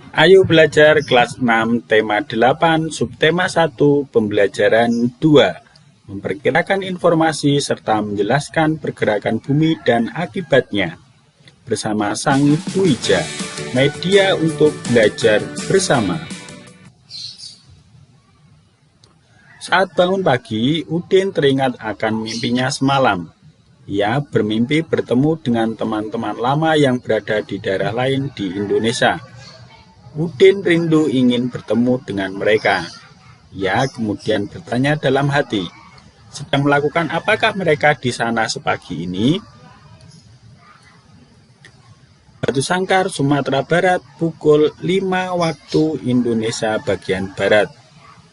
Ayo belajar kelas 6 tema 8 subtema 1 pembelajaran 2 memperkirakan informasi serta menjelaskan pergerakan bumi dan akibatnya bersama Sang Duija, media untuk belajar bersama. Saat bangun pagi, Udin teringat akan mimpinya semalam. Ia bermimpi bertemu dengan teman-teman lama yang berada di daerah lain di Indonesia. Udin rindu ingin bertemu dengan mereka. Ia kemudian bertanya dalam hati, sedang melakukan apakah mereka di sana sepagi ini? Batu Sangkar, Sumatera Barat, pukul 5 waktu Indonesia bagian Barat.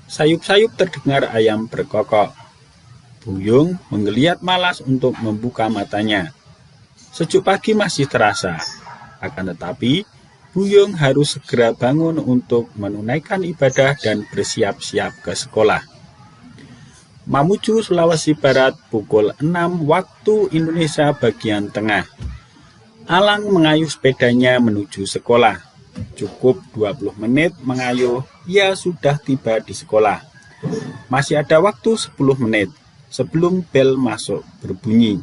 Sayup-sayup terdengar ayam berkokok. Buyung menggeliat malas untuk membuka matanya. Sejuk pagi masih terasa, akan tetapi Buyung harus segera bangun untuk menunaikan ibadah dan bersiap-siap ke sekolah. Mamuju, Sulawesi Barat, pukul 6 waktu Indonesia bagian tengah. Alang mengayuh sepedanya menuju sekolah. Cukup 20 menit mengayuh, ia sudah tiba di sekolah. Masih ada waktu 10 menit sebelum bel masuk berbunyi.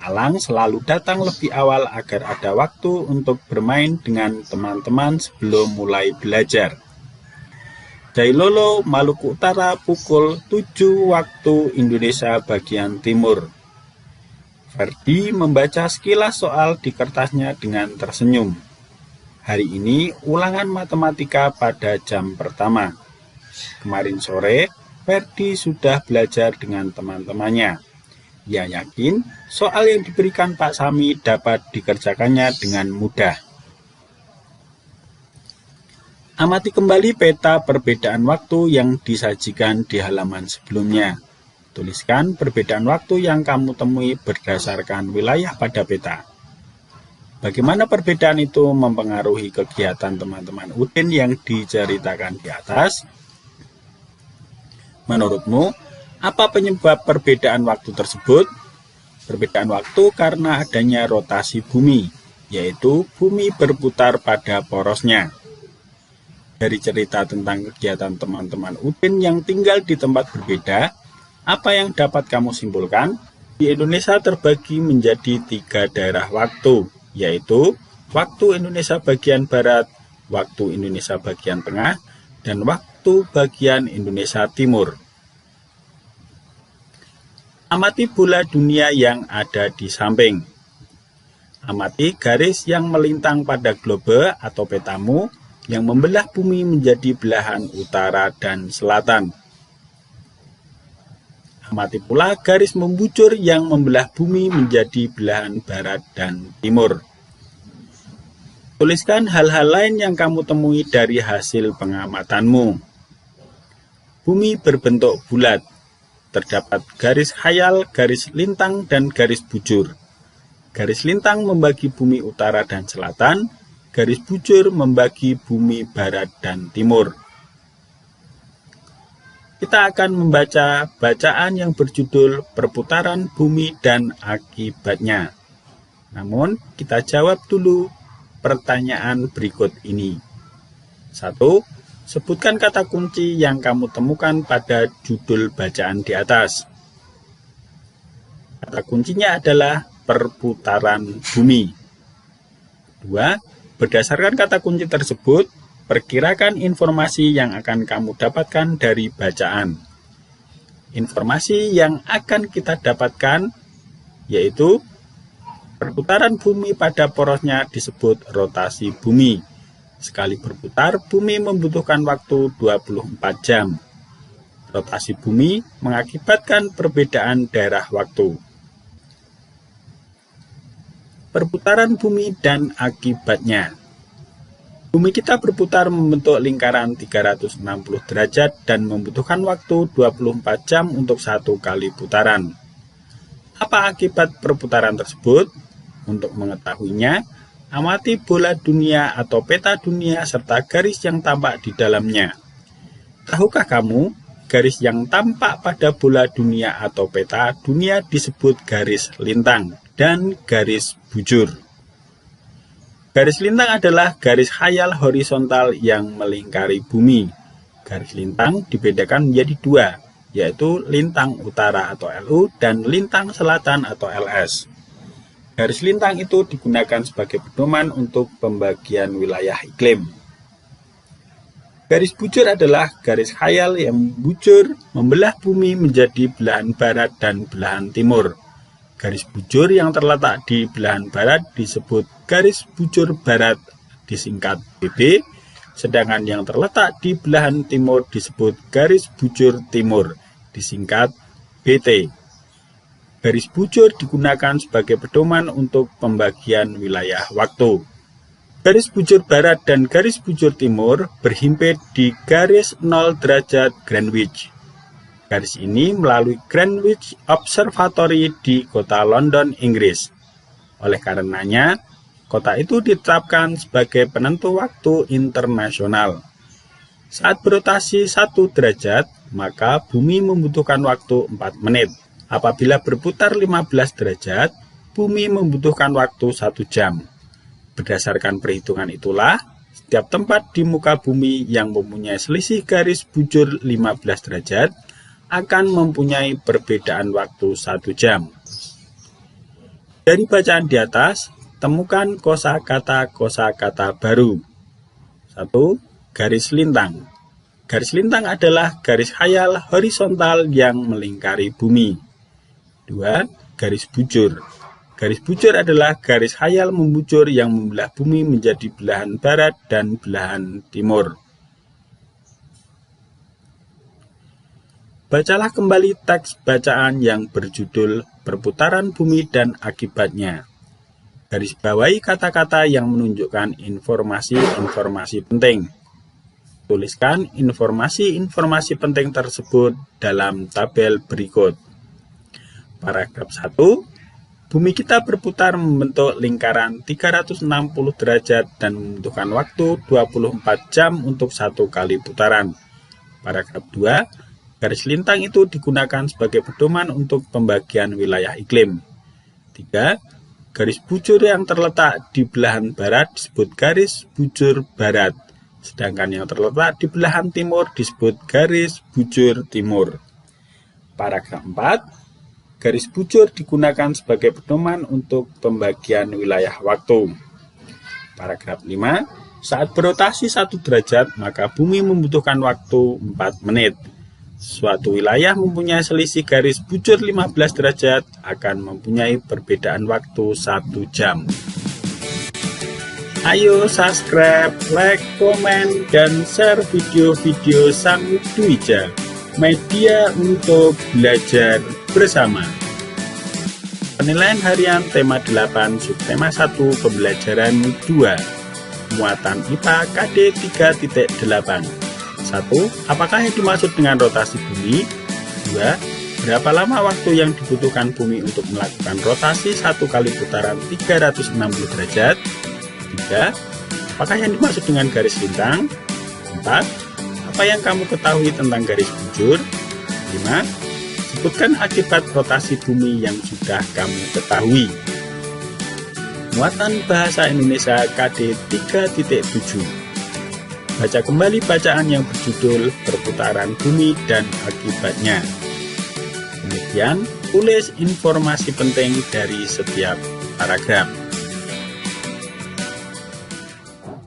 Alang selalu datang lebih awal agar ada waktu untuk bermain dengan teman-teman sebelum mulai belajar. Jailolo, Maluku Utara, pukul 7 waktu Indonesia bagian timur. Ferdi membaca sekilas soal di kertasnya dengan tersenyum. Hari ini ulangan matematika pada jam pertama. Kemarin sore, Ferdi sudah belajar dengan teman-temannya. Ia yakin soal yang diberikan Pak Sami dapat dikerjakannya dengan mudah. Amati kembali peta perbedaan waktu yang disajikan di halaman sebelumnya. Tuliskan perbedaan waktu yang kamu temui berdasarkan wilayah pada peta. Bagaimana perbedaan itu mempengaruhi kegiatan teman-teman Udin yang diceritakan di atas? Menurutmu, apa penyebab perbedaan waktu tersebut? Perbedaan waktu karena adanya rotasi bumi, yaitu bumi berputar pada porosnya. Dari cerita tentang kegiatan teman-teman Udin yang tinggal di tempat berbeda, apa yang dapat kamu simpulkan? Di Indonesia terbagi menjadi 3 daerah waktu, yaitu waktu Indonesia bagian Barat, waktu Indonesia bagian Tengah, dan waktu bagian Indonesia Timur. Amati bola dunia yang ada di samping. Amati garis yang melintang pada globe atau petamu yang membelah bumi menjadi belahan utara dan selatan. Amati pula garis membujur yang membelah bumi menjadi belahan barat dan timur. Tuliskan hal-hal lain yang kamu temui dari hasil pengamatanmu. Bumi berbentuk bulat. Terdapat garis khayal, garis lintang, dan garis bujur. Garis lintang membagi bumi utara dan selatan, garis bujur membagi bumi barat dan timur. Kita akan membaca bacaan yang berjudul Perputaran Bumi dan Akibatnya. Namun, kita jawab dulu pertanyaan berikut ini. 1. Sebutkan kata kunci yang kamu temukan pada judul bacaan di atas. Kata kuncinya adalah perputaran bumi. 2. Berdasarkan kata kunci tersebut, perkirakan informasi yang akan kamu dapatkan dari bacaan. Informasi yang akan kita dapatkan yaitu perputaran bumi pada porosnya disebut rotasi bumi. Sekali berputar, bumi membutuhkan waktu 24 jam. Rotasi bumi mengakibatkan perbedaan daerah waktu. Perputaran bumi dan akibatnya. Bumi kita berputar membentuk lingkaran 360 derajat dan membutuhkan waktu 24 jam untuk satu kali putaran. Apa akibat perputaran tersebut? Untuk mengetahuinya, amati bola dunia atau peta dunia serta garis yang tampak di dalamnya. Tahukah kamu, garis yang tampak pada bola dunia atau peta dunia disebut garis lintang dan garis bujur. Garis lintang adalah garis khayal horizontal yang melingkari bumi. Garis lintang dibedakan menjadi dua, yaitu lintang utara atau LU dan lintang selatan atau LS. Garis lintang itu digunakan sebagai pedoman untuk pembagian wilayah iklim. Garis bujur adalah garis khayal yang bujur membelah bumi menjadi belahan barat dan belahan timur. Garis bujur yang terletak di belahan barat disebut garis bujur barat, disingkat BB, sedangkan yang terletak di belahan timur disebut garis bujur timur, disingkat BT. Garis bujur digunakan sebagai pedoman untuk pembagian wilayah waktu. Garis bujur barat dan garis bujur timur berhimpit di garis 0 derajat Greenwich. Garis ini melalui Greenwich Observatory di kota London, Inggris. Oleh karenanya, kota itu ditetapkan sebagai penentu waktu internasional. Saat berotasi 1 derajat, maka bumi membutuhkan waktu 4 menit. Apabila berputar 15 derajat, bumi membutuhkan waktu 1 jam. Berdasarkan perhitungan itulah, setiap tempat di muka bumi yang mempunyai selisih garis bujur 15 derajat akan mempunyai perbedaan waktu 1 jam. Dari bacaan di atas, temukan kosakata baru. 1. Garis lintang. Garis lintang adalah garis khayal horizontal yang melingkari bumi. 2. Garis bujur. Garis bujur adalah garis khayal membujur yang membelah bumi menjadi belahan barat dan belahan timur. Bacalah kembali teks bacaan yang berjudul Perputaran Bumi dan Akibatnya. Garis bawahi kata-kata yang menunjukkan informasi-informasi penting. Tuliskan informasi-informasi penting tersebut dalam tabel berikut. Paragraf 1. Bumi kita berputar membentuk lingkaran 360 derajat dan membutuhkan waktu 24 jam untuk 1 kali putaran. Paragraf 2. Garis lintang itu digunakan sebagai pedoman untuk pembagian wilayah iklim. 3. Garis bujur yang terletak di belahan barat disebut garis bujur barat, sedangkan yang terletak di belahan timur disebut garis bujur timur. Paragraf 4. Garis bujur digunakan sebagai pedoman untuk pembagian wilayah waktu. Paragraf 5. Saat berotasi 1 derajat, maka bumi membutuhkan waktu 4 menit. Suatu wilayah mempunyai selisih garis bujur 15 derajat akan mempunyai perbedaan waktu 1 jam. Ayo subscribe, like, komen, dan share video-video Sang Dwija, media untuk belajar bersama. Penilaian harian tema 8, subtema 1, pembelajaran 2, muatan IPA KD 3.8. 1. Apakah yang dimaksud dengan rotasi bumi? 2. Berapa lama waktu yang dibutuhkan bumi untuk melakukan rotasi 1 kali putaran 360 derajat? 3. Apakah yang dimaksud dengan garis lintang? 4. Apa yang kamu ketahui tentang garis bujur? 5. Sebutkan akibat rotasi bumi yang sudah kamu ketahui. Muatan Bahasa Indonesia KD 3.7. Baca kembali bacaan yang berjudul Perputaran Bumi dan Akibatnya. Kemudian, tulis informasi penting dari setiap paragraf.